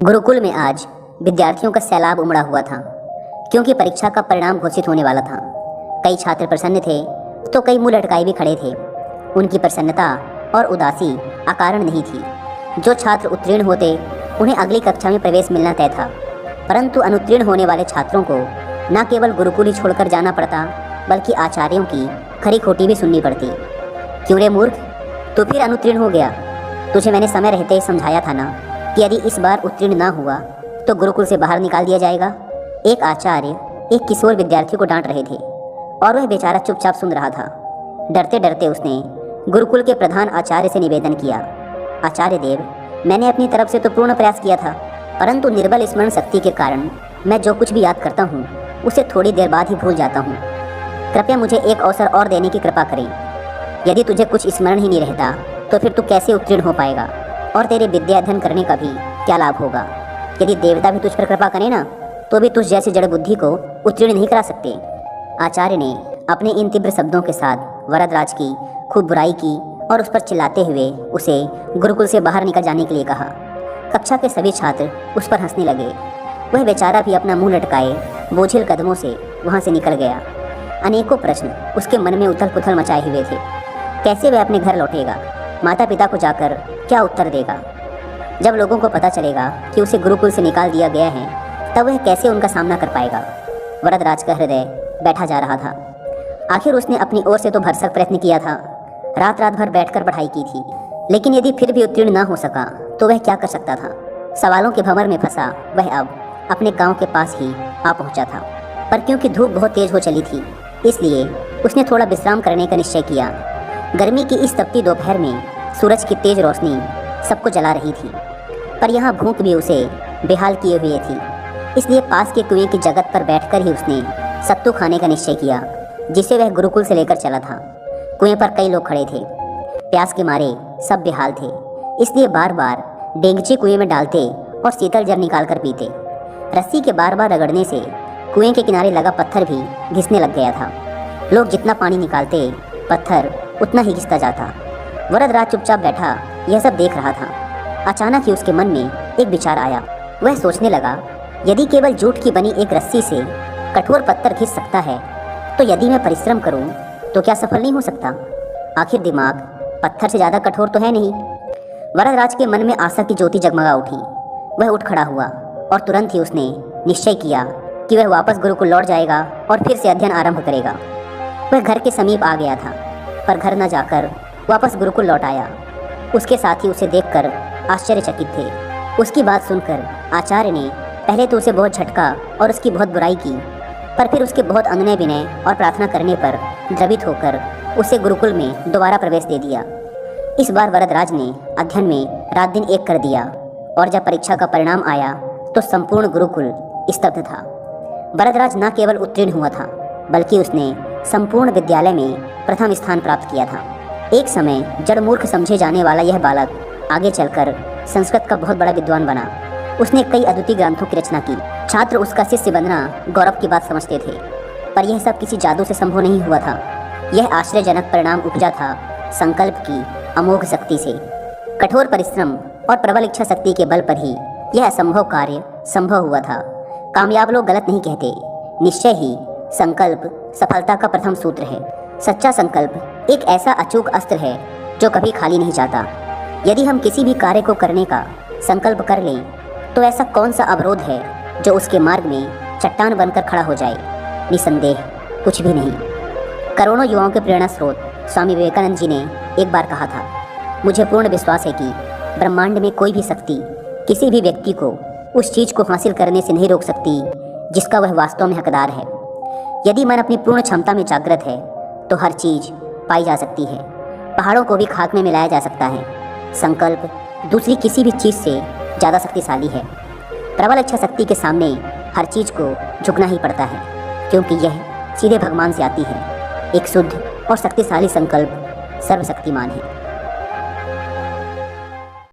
गुरुकुल में आज विद्यार्थियों का सैलाब उमड़ा हुआ था, क्योंकि परीक्षा का परिणाम घोषित होने वाला था। कई छात्र प्रसन्न थे तो कई मुंह लटकाए भी खड़े थे। उनकी प्रसन्नता और उदासी अकारण नहीं थी। जो छात्र उत्तीर्ण होते उन्हें अगली कक्षा में प्रवेश मिलना तय था, परंतु अनुत्तीर्ण होने वाले छात्रों को न केवल गुरुकुल ही छोड़कर जाना पड़ता, बल्कि आचार्यों की खरी खोटी भी सुननी पड़ती। क्यों रे मूर्ख, तू फिर अनुत्तीर्ण हो गया? तुझे मैंने समय रहते ही समझाया था ना कि यदि इस बार उत्तीर्ण ना हुआ तो गुरुकुल से बाहर निकाल दिया जाएगा। एक आचार्य एक किशोर विद्यार्थी को डांट रहे थे और वह बेचारा चुपचाप सुन रहा था। डरते डरते उसने गुरुकुल के प्रधान आचार्य से निवेदन किया, आचार्य देव, मैंने अपनी तरफ से तो पूर्ण प्रयास किया था, परंतु निर्बल स्मरण शक्ति के कारण मैं जो कुछ भी याद करता हूँ उसे थोड़ी देर बाद ही भूल जाता हूँ। कृपया मुझे एक अवसर और देने की कृपा करें। यदि तुझे कुछ स्मरण ही नहीं रहता तो फिर तू कैसे उत्तीर्ण हो पाएगा, और तेरे विद्या अध्ययन करने का भी क्या लाभ होगा? यदि देवता भी तुझ पर कृपा करें ना, तो भी तुझ जैसे जड़ बुद्धि को उत्तीर्ण नहीं करा सकते। आचार्य ने अपने इन तीव्र शब्दों के साथ वरदराज की खूब बुराई की और उस पर चिल्लाते हुए उसे गुरुकुल से बाहर निकल जाने के लिए कहा। कक्षा के सभी छात्र उस पर हंसने लगे। वह बेचारा भी अपना मुंह लटकाए बोझिल कदमों से वहाँ से निकल गया। अनेकों प्रश्न उसके मन में उथल पुथल मचाए हुए थे। कैसे वह अपने घर लौटेगा? माता पिता को जाकर क्या उत्तर देगा? जब लोगों को पता चलेगा कि उसे गुरुकुल से निकाल दिया गया है, तब वह कैसे उनका सामना कर पाएगा? वरदराज का हृदय बैठा जा रहा था। आखिर उसने अपनी ओर से तो भरसक प्रयत्न किया था, रात रात भर बैठकर पढ़ाई की थी, लेकिन यदि फिर भी उत्तीर्ण न हो सका तो वह क्या कर सकता था? सवालों के भंवर में फंसा वह अब अपने गांव के पास ही आ पहुंचा था, पर क्योंकि धूप बहुत तेज हो चली थी, इसलिए उसने थोड़ा विश्राम करने का निश्चय किया। गर्मी की इस तपती दोपहर में सूरज की तेज रोशनी सबको जला रही थी, पर यहाँ भूख भी उसे बेहाल किए हुए थी। इसलिए पास के कुएं की जगत पर बैठकर ही उसने सत्तू खाने का निश्चय किया, जिसे वह गुरुकुल से लेकर चला था। कुएं पर कई लोग खड़े थे। प्यास के मारे सब बेहाल थे, इसलिए बार बार डेंगची कुएं में डालते और शीतल जल निकाल कर पीते। रस्सी के बार बार रगड़ने से कुएं के किनारे लगा पत्थर भी घिसने लग गया था। लोग जितना पानी निकालते, पत्थर उतना ही घिसता जाता। वरदराज चुपचाप बैठा यह सब देख रहा था। अचानक ही उसके मन में एक विचार आया। वह सोचने लगा, यदि केवल जूट की बनी एक रस्सी से कठोर पत्थर घिस सकता है, तो यदि मैं परिश्रम करूं तो क्या सफल नहीं हो सकता? आखिर दिमाग पत्थर से ज़्यादा कठोर तो है नहीं। वरदराज के मन में आशा की ज्योति जगमगा उठी। वह उठ खड़ा हुआ और तुरंत ही उसने निश्चय किया कि वह वापस गुरुकुल लौट जाएगा और फिर से अध्ययन आरंभ करेगा। वह घर के समीप आ गया था, पर घर न जाकर वापस गुरुकुल लौट आया। उसके साथी उसे देखकर आश्चर्यचकित थे। उसकी बात सुनकर आचार्य ने पहले तो उसे बहुत झटका और उसकी बहुत बुराई की, पर फिर उसके बहुत अनुनय विनय और प्रार्थना करने पर द्रवित होकर उसे गुरुकुल में दोबारा प्रवेश दे दिया। इस बार वरदराज ने अध्ययन में रात दिन एक कर दिया, और जब परीक्षा का परिणाम आया तो संपूर्ण गुरुकुल स्तब्ध था। वरदराज न केवल उत्तीर्ण हुआ था, बल्कि उसने संपूर्ण विद्यालय में प्रथम स्थान प्राप्त किया था। एक समय जड़ मूर्ख समझे जाने वाला यह बालक आगे चलकर संस्कृत का बहुत बड़ा विद्वान बना। उसने कई अद्वितीय ग्रंथों की रचना की। छात्र उसका शिष्य बनना गौरव की बात समझते थे, पर यह सब किसी जादू से संभव नहीं हुआ था। यह आश्चर्यजनक परिणाम उपजा था संकल्प की अमोघ शक्ति से। कठोर परिश्रम और प्रबल इच्छा शक्ति के बल पर ही यह असंभव कार्य संभव हुआ था। कामयाब लोग गलत नहीं कहते। निश्चय ही संकल्प सफलता का प्रथम सूत्र है। सच्चा संकल्प एक ऐसा अचूक अस्त्र है जो कभी खाली नहीं जाता। यदि हम किसी भी कार्य को करने का संकल्प कर लें, तो ऐसा कौन सा अवरोध है जो उसके मार्ग में चट्टान बनकर खड़ा हो जाए? निसंदेह कुछ भी नहीं। करोड़ों युवाओं के प्रेरणा स्रोत स्वामी विवेकानंद जी ने एक बार कहा था, मुझे पूर्ण विश्वास है कि ब्रह्मांड में कोई भी शक्ति किसी भी व्यक्ति को उस चीज़ को हासिल करने से नहीं रोक सकती जिसका वह वास्तव में हकदार है। यदि मन अपनी पूर्ण क्षमता में जागृत है तो हर चीज़ पाई जा सकती है। पहाड़ों को भी खाक में मिलाया जा सकता है। संकल्प दूसरी किसी भी चीज़ से ज़्यादा शक्तिशाली है। प्रबल इच्छा शक्ति के सामने हर चीज़ को झुकना ही पड़ता है, क्योंकि यह सीधे भगवान से आती है। एक शुद्ध और शक्तिशाली संकल्प सर्वशक्तिमान है।